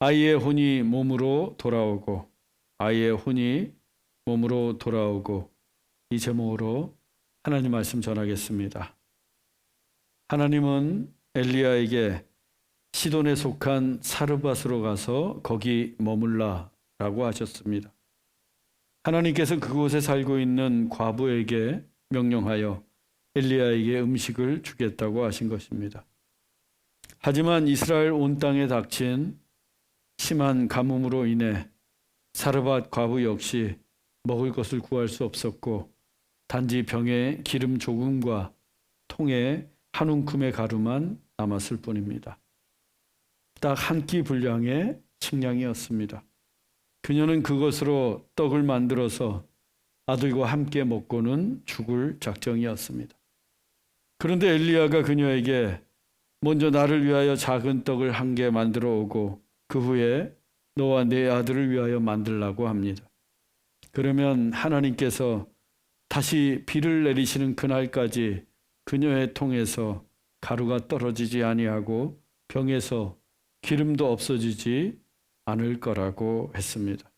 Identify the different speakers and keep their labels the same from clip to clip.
Speaker 1: 아이의 혼이 몸으로 돌아오고, 아이의 혼이 몸으로 돌아오고, 이 제목으로 하나님 말씀 전하겠습니다. 하나님은 엘리야에게 시돈에 속한 사르밧으로 가서 거기 머물라라고 하셨습니다. 하나님께서 그곳에 살고 있는 과부에게 명령하여 엘리야에게 음식을 주겠다고 하신 것입니다. 하지만 이스라엘 온 땅에 닥친 심한 가뭄으로 인해 사르밧 과부 역시 먹을 것을 구할 수 없었고, 단지 병에 기름 조금과 통에 한 움큼의 가루만 남았을 뿐입니다. 딱 한 끼 분량의 식량이었습니다. 그녀는 그것으로 떡을 만들어서 아들과 함께 먹고는 죽을 작정이었습니다. 그런데 엘리야가 그녀에게 먼저 나를 위하여 작은 떡을 한 개 만들어 오고 그 후에 너와 네 아들을 위하여 만들라고 합니다. 그러면 하나님께서 다시 비를 내리시는 그날까지 그녀의 통에서 가루가 떨어지지 아니하고 병에서 기름도 없어지지 않을 거라고 했습니다.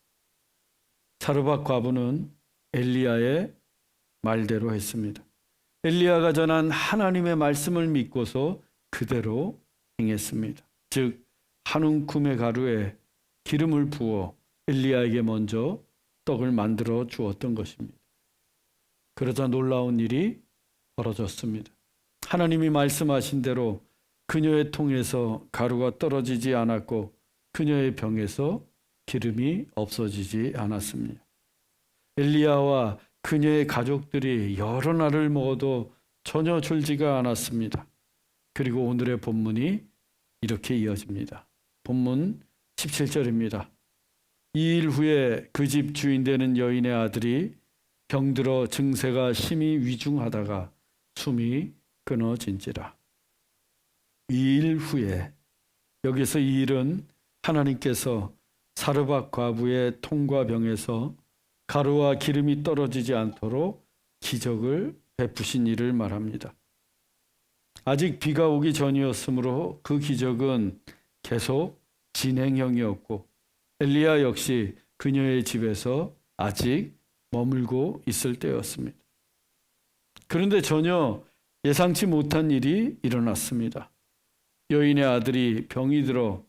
Speaker 1: 사르밧 과부는 엘리야의 말대로 했습니다. 엘리야가 전한 하나님의 말씀을 믿고서 그대로 행했습니다. 즉 한 움큼의 가루에 기름을 부어 엘리야에게 먼저 떡을 만들어 주었던 것입니다. 그러자 놀라운 일이 벌어졌습니다. 하나님이 말씀하신 대로 그녀의 통에서 가루가 떨어지지 않았고 그녀의 병에서 기름이 없어지지 않았습니다. 엘리야와 그녀의 가족들이 여러 날을 먹어도 전혀 줄지가 않았습니다. 그리고 오늘의 본문이 이렇게 이어집니다. 본문 17절입니다. 2일 후에 그 집 주인 되는 여인의 아들이 병들어 증세가 심히 위중하다가 숨이 끊어진지라. 2일 후에, 여기서 이 일은 하나님께서 사르밧 과부의 통과 병에서 가루와 기름이 떨어지지 않도록 기적을 베푸신 일을 말합니다. 아직 비가 오기 전이었으므로 그 기적은 계속 진행형이었고 엘리야 역시 그녀의 집에서 아직 머물고 있을 때였습니다. 그런데 전혀 예상치 못한 일이 일어났습니다. 여인의 아들이 병이 들어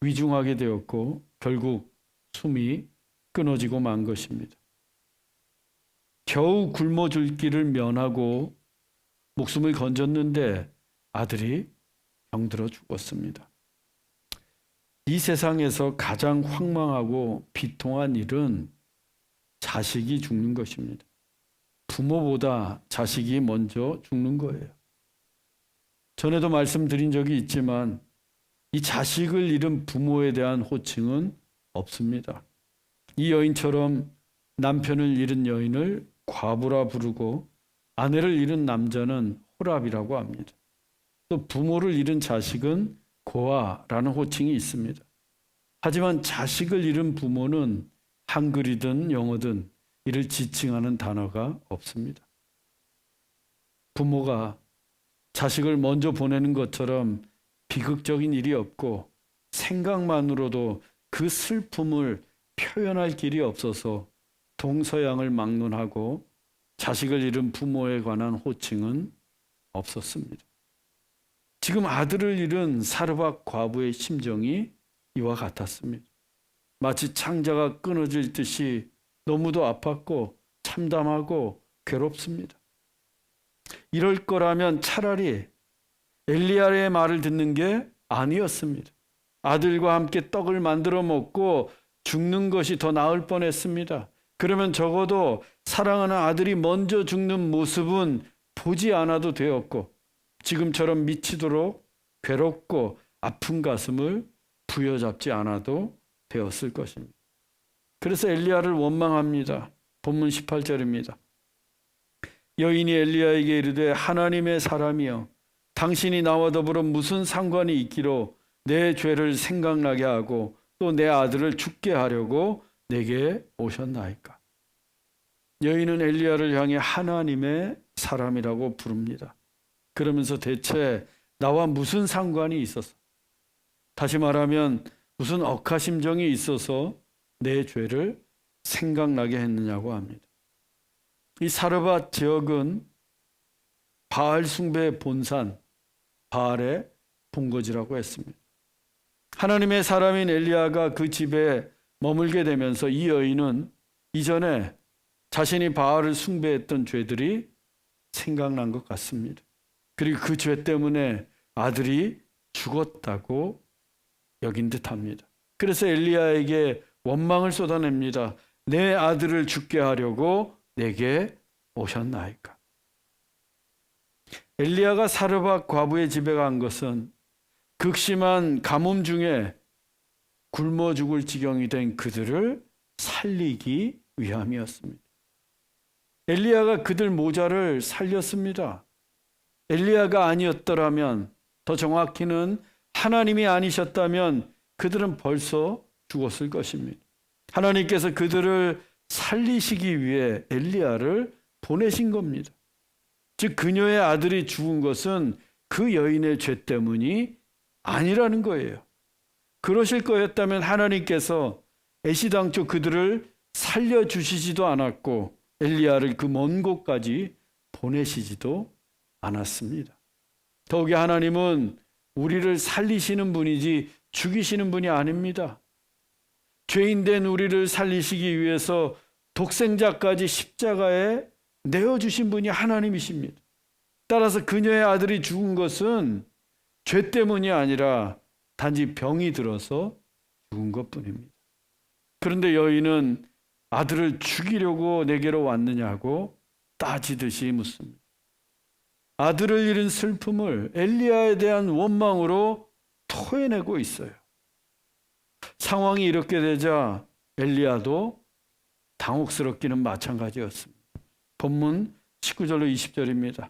Speaker 1: 위중하게 되었고 결국 숨이 끊어지고 만 것입니다. 겨우 굶어 죽기를 면하고 목숨을 건졌는데 아들이 병들어 죽었습니다. 이 세상에서 가장 황망하고 비통한 일은 자식이 죽는 것입니다. 부모보다 자식이 먼저 죽는 거예요. 전에도 말씀드린 적이 있지만 이 자식을 잃은 부모에 대한 호칭은 없습니다. 이 여인처럼 남편을 잃은 여인을 과부라 부르고 아내를 잃은 남자는 호랍이라고 합니다. 또 부모를 잃은 자식은 고아라는 호칭이 있습니다. 하지만 자식을 잃은 부모는 한글이든 영어든 이를 지칭하는 단어가 없습니다. 부모가 자식을 먼저 보내는 것처럼 비극적인 일이 없고 생각만으로도 그 슬픔을 표현할 길이 없어서 동서양을 막론하고 자식을 잃은 부모에 관한 호칭은 없었습니다. 지금 아들을 잃은 사르밧 과부의 심정이 이와 같았습니다. 마치 창자가 끊어질 듯이 너무도 아팠고 참담하고 괴롭습니다. 이럴 거라면 차라리 엘리야의 말을 듣는 게 아니었습니다. 아들과 함께 떡을 만들어 먹고 죽는 것이 더 나을 뻔했습니다. 그러면 적어도 사랑하는 아들이 먼저 죽는 모습은 보지 않아도 되었고 지금처럼 미치도록 괴롭고 아픈 가슴을 부여잡지 않아도 되었을 것입니다. 그래서 엘리야를 원망합니다. 본문 18절입니다. 여인이 엘리야에게 이르되 하나님의 사람이여 당신이 나와 더불어 무슨 상관이 있기로 내 죄를 생각나게 하고 또 내 아들을 죽게 하려고 내게 오셨나이까. 여인은 엘리야를 향해 하나님의 사람이라고 부릅니다. 그러면서 대체 나와 무슨 상관이 있어서, 다시 말하면 무슨 억하심정이 있어서 내 죄를 생각나게 했느냐고 합니다. 이 사르밧 지역은 바알 숭배의 본산, 바알의 본거지라고 했습니다. 하나님의 사람인 엘리야가 그 집에 머물게 되면서 이 여인은 이전에 자신이 바알을 숭배했던 죄들이 생각난 것 같습니다. 그리고 그 죄 때문에 아들이 죽었다고 여긴 듯합니다. 그래서 엘리야에게 원망을 쏟아냅니다. 내 아들을 죽게 하려고 내게 오셨나이까. 엘리야가 사르밧 과부의 집에 간 것은 극심한 가뭄 중에 굶어 죽을 지경이 된 그들을 살리기 위함이었습니다. 엘리야가 그들 모자를 살렸습니다. 엘리야가 아니었더라면, 더 정확히는 하나님이 아니셨다면 그들은 벌써 죽었을 것입니다. 하나님께서 그들을 살리시기 위해 엘리야를 보내신 겁니다. 즉 그녀의 아들이 죽은 것은 그 여인의 죄 때문이 아니라는 거예요. 그러실 거였다면 하나님께서 애시당초 그들을 살려주시지도 않았고 엘리야를 그 먼 곳까지 보내시지도 않았습니다. 더욱이 하나님은 우리를 살리시는 분이지 죽이시는 분이 아닙니다. 죄인된 우리를 살리시기 위해서 독생자까지 십자가에 내어주신 분이 하나님이십니다. 따라서 그녀의 아들이 죽은 것은 죄 때문이 아니라 단지 병이 들어서 죽은 것뿐입니다. 그런데 여인은 아들을 죽이려고 내게로 왔느냐고 따지듯이 묻습니다. 아들을 잃은 슬픔을 엘리야에 대한 원망으로 토해내고 있어요. 상황이 이렇게 되자 엘리야도 당혹스럽기는 마찬가지였습니다. 본문 19절로 20절입니다.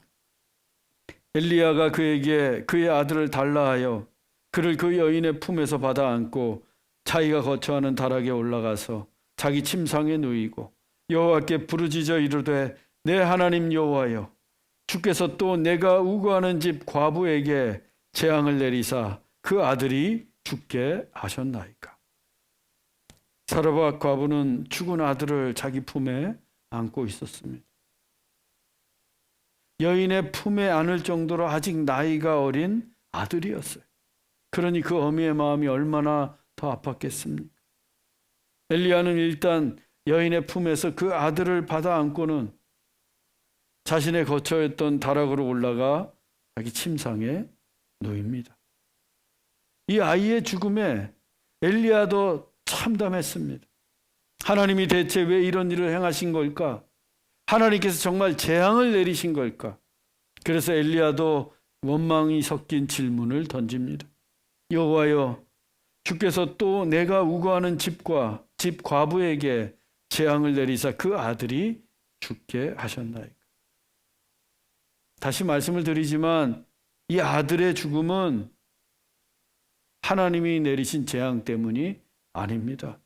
Speaker 1: 엘리야가 그에게 그의 아들을 달라 하여 그를 그 여인의 품에서 받아 안고 자기가 거처하는 다락에 올라가서 자기 침상에 누이고 여호와께 부르짖어 이르되 내 하나님 여호와여 주께서 또 내가 우거하는 집 과부에게 재앙을 내리사 그 아들이 죽게 하셨나이까. 사르밧 과부는 죽은 아들을 자기 품에 안고 있었습니다. 여인의 품에 안을 정도로 아직 나이가 어린 아들이었어요. 그러니 그 어미의 마음이 얼마나 더 아팠겠습니까? 엘리야는 일단 여인의 품에서 그 아들을 받아 안고는 자신의 거처였던 다락으로 올라가 자기 침상에 누입니다. 이 아이의 죽음에 엘리야도 참담했습니다. 하나님이 대체 왜 이런 일을 행하신 걸까? 하나님께서 정말 재앙을 내리신 걸까? 그래서 엘리야도 원망이 섞인 질문을 던집니다. 여호와여, 주께서 또 내가 우거하는 집과 집 과부에게 재앙을 내리사 그 아들이 죽게 하셨나이까? 다시 말씀을 드리지만 이 아들의 죽음은 하나님이 내리신 재앙 때문이 아닙니다.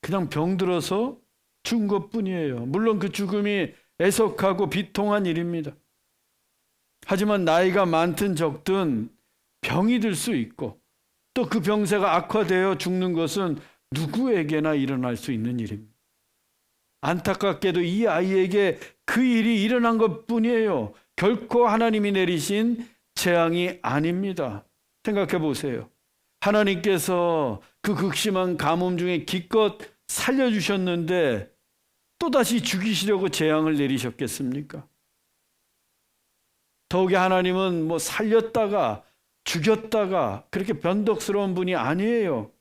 Speaker 1: 그냥 병들어서 죽은 것뿐이에요. 물론 그 죽음이 애석하고 비통한 일입니다. 하지만 나이가 많든 적든 병이 들 수 있고 또 그 병세가 악화되어 죽는 것은 누구에게나 일어날 수 있는 일입니다. 안타깝게도 이 아이에게 그 일이 일어난 것뿐이에요. 결코 하나님이 내리신 재앙이 아닙니다. 생각해 보세요. 하나님께서 그 극심한 가뭄 중에 기껏 살려주셨는데 또다시 죽이시려고 재앙을 내리셨겠습니까? 더욱이 하나님은 살렸다가 죽였다가 그렇게 변덕스러운 분이 아니에요.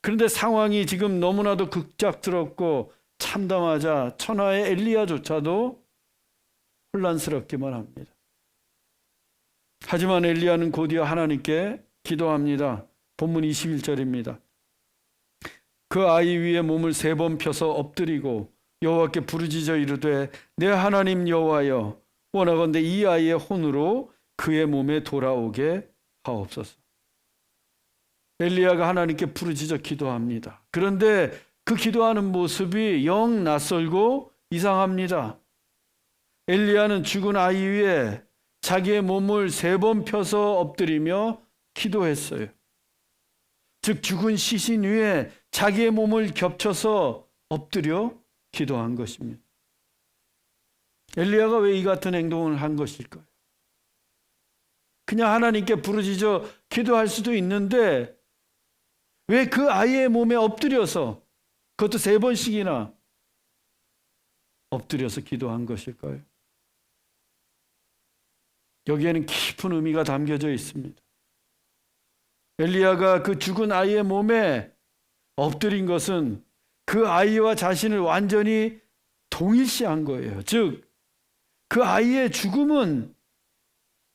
Speaker 1: 그런데 상황이 지금 너무나도 급작스럽고 참담하자 천하의 엘리야조차도 혼란스럽기만 합니다. 하지만 엘리야는 곧이어 하나님께 기도합니다. 본문 21절입니다. 그 아이 위에 몸을 3번 펴서 엎드리고 여호와께 부르짖어 이르되 내 하나님 여호와여 원하건대 이 아이의 혼으로 그의 몸에 돌아오게 하옵소서. 엘리야가 하나님께 부르짖어 기도합니다. 그런데 그 기도하는 모습이 영 낯설고 이상합니다. 엘리야는 죽은 아이 위에 자기의 몸을 3번 펴서 엎드리며 기도했어요. 즉 죽은 시신 위에 자기의 몸을 겹쳐서 엎드려 기도한 것입니다. 엘리야가 왜 이 같은 행동을 한 것일까요? 그냥 하나님께 부르짖어 기도할 수도 있는데 왜 그 아이의 몸에 엎드려서, 그것도 3번씩이나 엎드려서 기도한 것일까요? 여기에는 깊은 의미가 담겨져 있습니다. 엘리야가 그 죽은 아이의 몸에 엎드린 것은 그 아이와 자신을 완전히 동일시한 거예요. 즉, 그 아이의 죽음은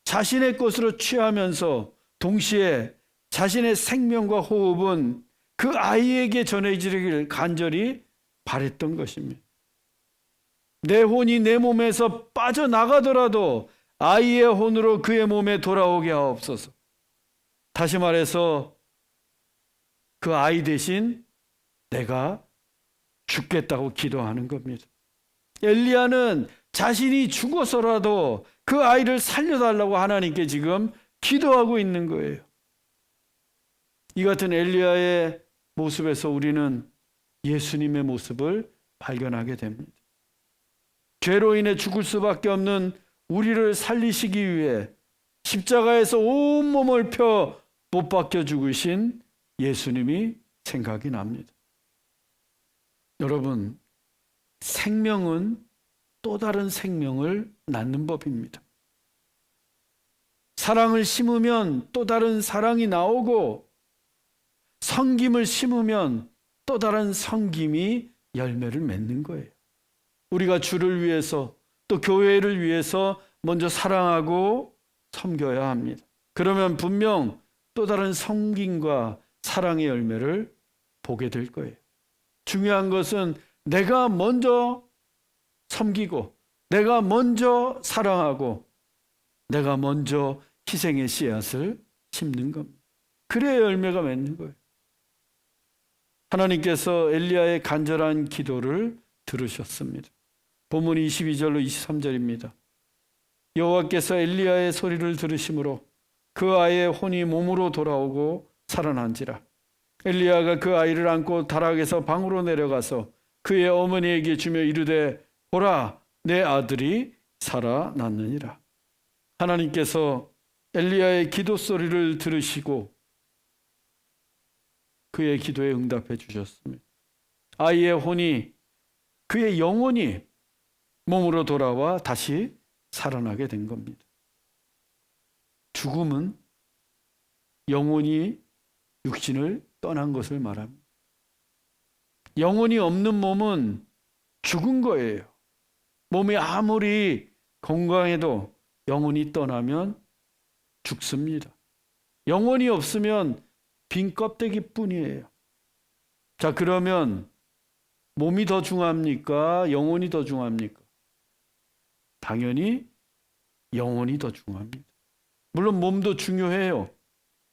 Speaker 1: 자신의 것으로 취하면서 동시에 자신의 생명과 호흡은 그 아이에게 전해지길 간절히 바랬던 것입니다. 내 혼이 내 몸에서 빠져나가더라도 아이의 혼으로 그의 몸에 돌아오게 하옵소서. 다시 말해서 그 아이 대신 내가 죽겠다고 기도하는 겁니다. 엘리야는 자신이 죽어서라도 그 아이를 살려달라고 하나님께 지금 기도하고 있는 거예요. 이 같은 엘리야의 모습에서 우리는 예수님의 모습을 발견하게 됩니다. 죄로 인해 죽을 수밖에 없는 우리를 살리시기 위해 십자가에서 온몸을 펴 못 박혀 죽으신 예수님이 생각이 납니다. 여러분, 생명은 또 다른 생명을 낳는 법입니다. 사랑을 심으면 또 다른 사랑이 나오고, 섬김을 심으면 또 다른 섬김이 열매를 맺는 거예요. 우리가 주를 위해서 또 교회를 위해서 먼저 사랑하고 섬겨야 합니다. 그러면 분명 또 다른 섬김과 사랑의 열매를 보게 될 거예요. 중요한 것은 내가 먼저 섬기고, 내가 먼저 사랑하고, 내가 먼저 희생의 씨앗을 심는 겁니다. 그래야 열매가 맺는 거예요. 하나님께서 엘리야의 간절한 기도를 들으셨습니다. 본문 22절로 23절입니다. 여호와께서 엘리야의 소리를 들으심으로 그 아이의 혼이 몸으로 돌아오고 살아난지라. 엘리야가 그 아이를 안고 다락에서 방으로 내려가서 그의 어머니에게 주며 이르되 보라, 내 아들이 살아났느니라. 하나님께서 엘리야의 기도 소리를 들으시고 그의 기도에 응답해 주셨습니다. 아이의 혼이, 그의 영혼이 몸으로 돌아와 다시 살아나게 된 겁니다. 죽음은 영혼이 육신을 떠난 것을 말합니다. 영혼이 없는 몸은 죽은 거예요. 몸이 아무리 건강해도 영혼이 떠나면 죽습니다. 영혼이 없으면 빈 껍데기뿐이에요. 자, 그러면 몸이 더 중요합니까? 영혼이 더 중요합니까? 당연히 영혼이 더 중요합니다. 물론 몸도 중요해요.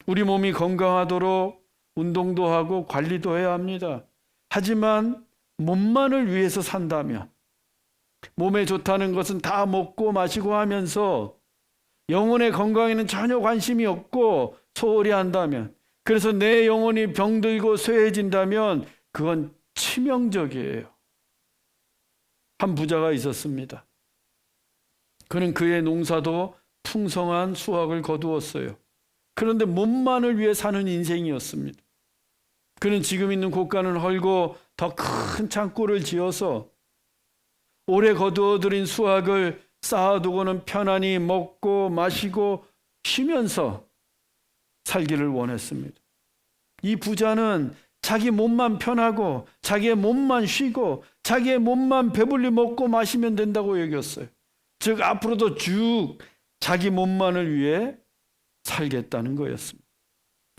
Speaker 1: 우리 몸이 건강하도록 운동도 하고 관리도 해야 합니다. 하지만 몸만을 위해서 산다면, 몸에 좋다는 것은 다 먹고 마시고 하면서 영혼의 건강에는 전혀 관심이 없고 소홀히 한다면, 그래서 내 영혼이 병들고 쇠해진다면 그건 치명적이에요. 한 부자가 있었습니다. 그는 그의 농사도 풍성한 수확을 거두었어요. 그런데 몸만을 위해 사는 인생이었습니다. 그는 지금 있는 곳간을 헐고 더 큰 창고를 지어서 올해 거두어들인 수확을 쌓아두고는 편안히 먹고 마시고 쉬면서 살기를 원했습니다. 이 부자는 자기 몸만 편하고 자기의 몸만 쉬고 자기의 몸만 배불리 먹고 마시면 된다고 여겼어요. 즉 앞으로도 쭉 자기 몸만을 위해 살겠다는 거였습니다.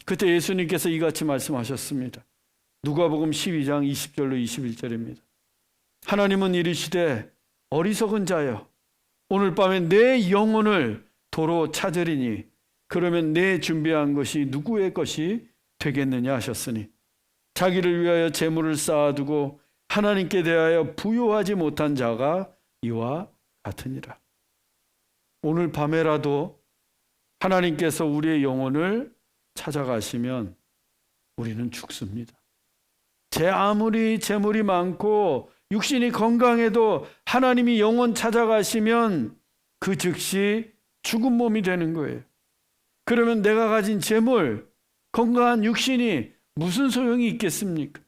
Speaker 1: 그때 예수님께서 이같이 말씀하셨습니다. 누가복음 12장 20절로 21절입니다. 하나님은 이르시되 어리석은 자여, 오늘 밤에 내 영혼을 도로 찾으리니 그러면 내 준비한 것이 누구의 것이 되겠느냐 하셨으니 자기를 위하여 재물을 쌓아두고 하나님께 대하여 부요하지 못한 자가 이와 같으니라. 오늘 밤에라도 하나님께서 우리의 영혼을 찾아가시면 우리는 죽습니다. 아무리 재물이 많고 육신이 건강해도 하나님이 영혼 찾아가시면 그 즉시 죽은 몸이 되는 거예요. 그러면 내가 가진 재물, 건강한 육신이 무슨 소용이 있겠습니까?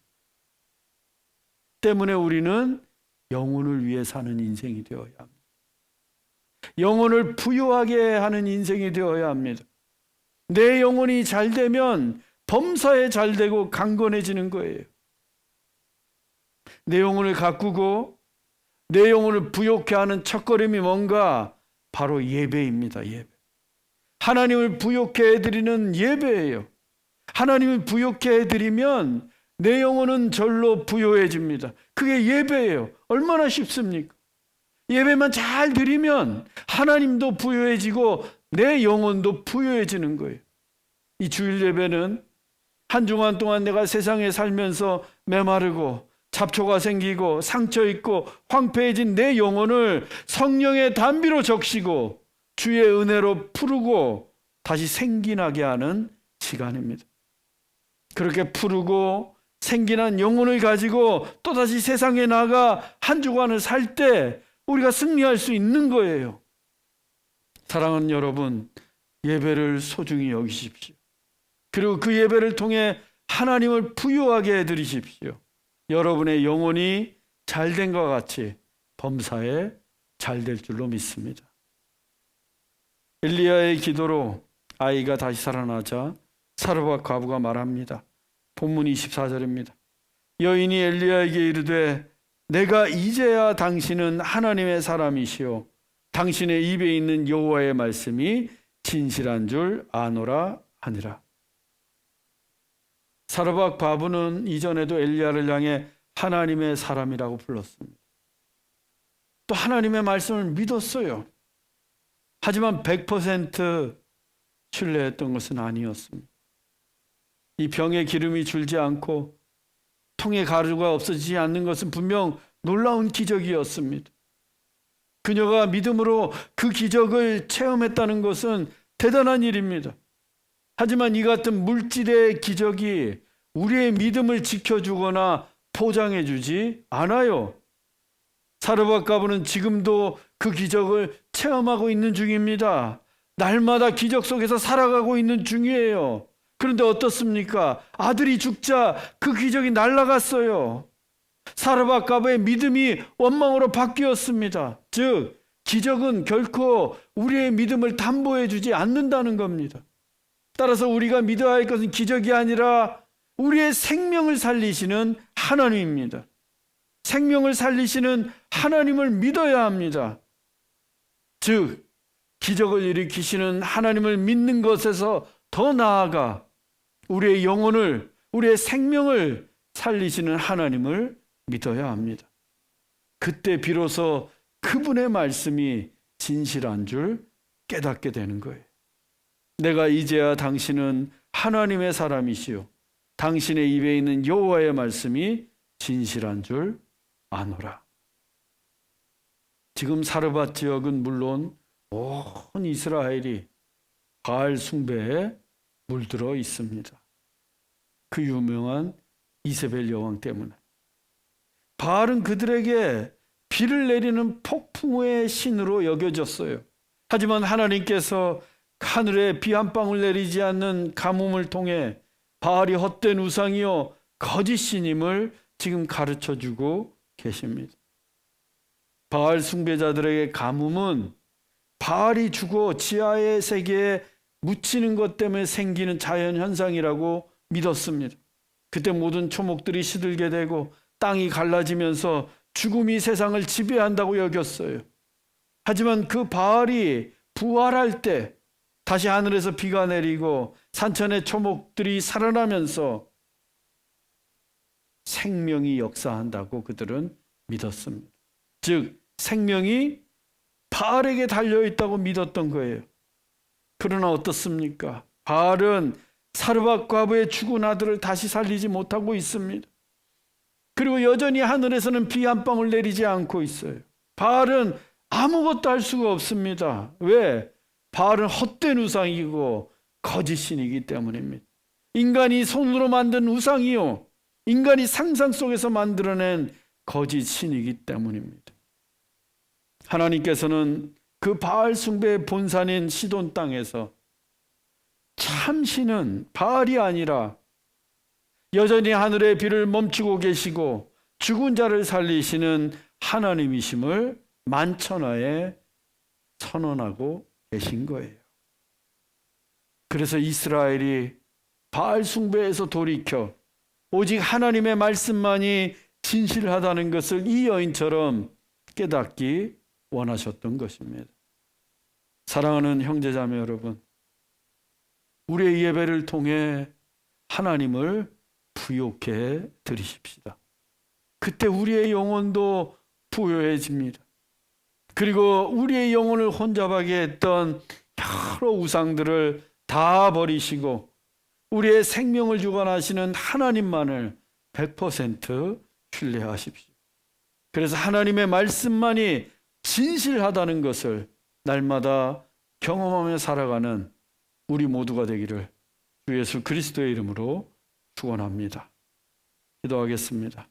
Speaker 1: 때문에 우리는 영혼을 위해 사는 인생이 되어야 합니다. 영혼을 부유하게 하는 인생이 되어야 합니다. 내 영혼이 잘 되면 범사에 잘 되고 강건해지는 거예요. 내 영혼을 가꾸고 내 영혼을 부욕해 하는 첫걸음이 뭔가? 바로 예배입니다. 예배. 하나님을 부욕해 해드리는 예배예요. 하나님을 부욕해 해드리면 내 영혼은 절로 부요해집니다. 그게 예배예요. 얼마나 쉽습니까? 예배만 잘 드리면 하나님도 부요해지고 내 영혼도 부요해지는 거예요. 이 주일 예배는 한 주간 동안 내가 세상에 살면서 메마르고 잡초가 생기고 상처 있고 황폐해진 내 영혼을 성령의 단비로 적시고 주의 은혜로 푸르고 다시 생기나게 하는 시간입니다. 그렇게 푸르고 생기난 영혼을 가지고 또다시 세상에 나가 한 주간을 살 때 우리가 승리할 수 있는 거예요. 사랑하는 여러분, 예배를 소중히 여기십시오. 그리고 그 예배를 통해 하나님을 부유하게 해드리십시오. 여러분의 영혼이 잘된 것 같이 범사에 잘 될 줄로 믿습니다. 엘리야의 기도로 아이가 다시 살아나자 사르밧 과부가 말합니다. 본문 24절입니다. 여인이 엘리야에게 이르되 내가 이제야 당신은 하나님의 사람이시오 당신의 입에 있는 여호와의 말씀이 진실한 줄 아노라 하니라. 사르밧 과부는 이전에도 엘리야를 향해 하나님의 사람이라고 불렀습니다. 또 하나님의 말씀을 믿었어요. 하지만 100% 신뢰했던 것은 아니었습니다. 이 병에 기름이 줄지 않고 통에 가루가 없어지지 않는 것은 분명 놀라운 기적이었습니다. 그녀가 믿음으로 그 기적을 체험했다는 것은 대단한 일입니다. 하지만 이 같은 물질의 기적이 우리의 믿음을 지켜주거나 포장해주지 않아요. 사르밧 과부는 지금도 그 기적을 체험하고 있는 중입니다. 날마다 기적 속에서 살아가고 있는 중이에요. 그런데 어떻습니까? 아들이 죽자 그 기적이 날아갔어요. 사르밧 과부의 믿음이 원망으로 바뀌었습니다. 즉 기적은 결코 우리의 믿음을 담보해 주지 않는다는 겁니다. 따라서 우리가 믿어야 할 것은 기적이 아니라 우리의 생명을 살리시는 하나님입니다. 생명을 살리시는 하나님을 믿어야 합니다. 즉 기적을 일으키시는 하나님을 믿는 것에서 더 나아가 우리의 영혼을, 우리의 생명을 살리시는 하나님을 믿어야 합니다. 그때 비로소 그분의 말씀이 진실한 줄 깨닫게 되는 거예요. 내가 이제야 당신은 하나님의 사람이시요 당신의 입에 있는 여호와의 말씀이 진실한 줄 아노라. 지금 사르밧 지역은 물론 온 이스라엘이 바알 숭배에 물들어 있습니다. 그 유명한 이세벨 여왕 때문에. 바알은 그들에게 비를 내리는 폭풍의 신으로 여겨졌어요. 하지만 하나님께서 하늘에 비 한 방울 내리지 않는 가뭄을 통해 바알이 헛된 우상이요 거짓 신임을 지금 가르쳐주고 계십니다. 바알 숭배자들에게 가뭄은 바알이 죽어 지하의 세계에 묻히는 것 때문에 생기는 자연현상이라고 믿었습니다. 그때 모든 초목들이 시들게 되고 땅이 갈라지면서 죽음이 세상을 지배한다고 여겼어요. 하지만 그 바알이 부활할 때 다시 하늘에서 비가 내리고 산천의 초목들이 살아나면서 생명이 역사한다고 그들은 믿었습니다. 즉 생명이 바알에게 달려있다고 믿었던 거예요. 그러나 어떻습니까? 바알은 사르밧 과부의 죽은 아들을 다시 살리지 못하고 있습니다. 그리고 여전히 하늘에서는 비 한 방울 내리지 않고 있어요. 바알은 아무것도 할 수가 없습니다. 왜? 바알은 헛된 우상이고 거짓신이기 때문입니다. 인간이 손으로 만든 우상이요, 인간이 상상 속에서 만들어낸 거짓 신이기 때문입니다. 하나님께서는 그 바알 숭배의 본산인 시돈 땅에서 참 신은 바알이 아니라 여전히 하늘의 비를 멈추고 계시고 죽은 자를 살리시는 하나님이심을 만천하에 선언하고 계신 거예요. 그래서 이스라엘이 바알 숭배에서 돌이켜 오직 하나님의 말씀만이 진실하다는 것을 이 여인처럼 깨닫기 원하셨던 것입니다. 사랑하는 형제자매 여러분, 우리의 예배를 통해 하나님을 부욕해 드리십시다. 그때 우리의 영혼도 부요해집니다. 그리고 우리의 영혼을 혼잡하게 했던 여러 우상들을 다 버리시고 우리의 생명을 주관하시는 하나님만을 100% 신뢰하십시오. 그래서 하나님의 말씀만이 진실하다는 것을 날마다 경험하며 살아가는 우리 모두가 되기를 주 예수 그리스도의 이름으로 축원합니다. 기도하겠습니다.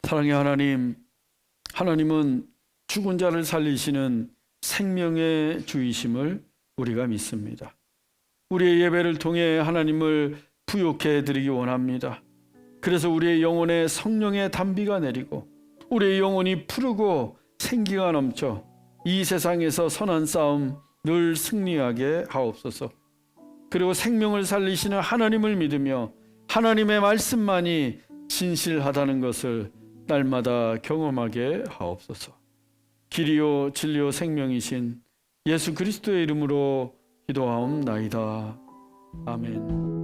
Speaker 1: 사랑의 하나님, 하나님은 죽은 자를 살리시는 생명의 주이심을 우리가 믿습니다. 우리의 예배를 통해 하나님을 부욕해 드리기 원합니다. 그래서 우리의 영혼에 성령의 단비가 내리고 우리의 영혼이 푸르고 생기가 넘쳐 이 세상에서 선한 싸움 늘 승리하게 하옵소서. 그리고 생명을 살리시는 하나님을 믿으며 하나님의 말씀만이 진실하다는 것을 날마다 경험하게 하옵소서. 길이요 진리요 생명이신 예수 그리스도의 이름으로 기도하옵나이다. 아멘.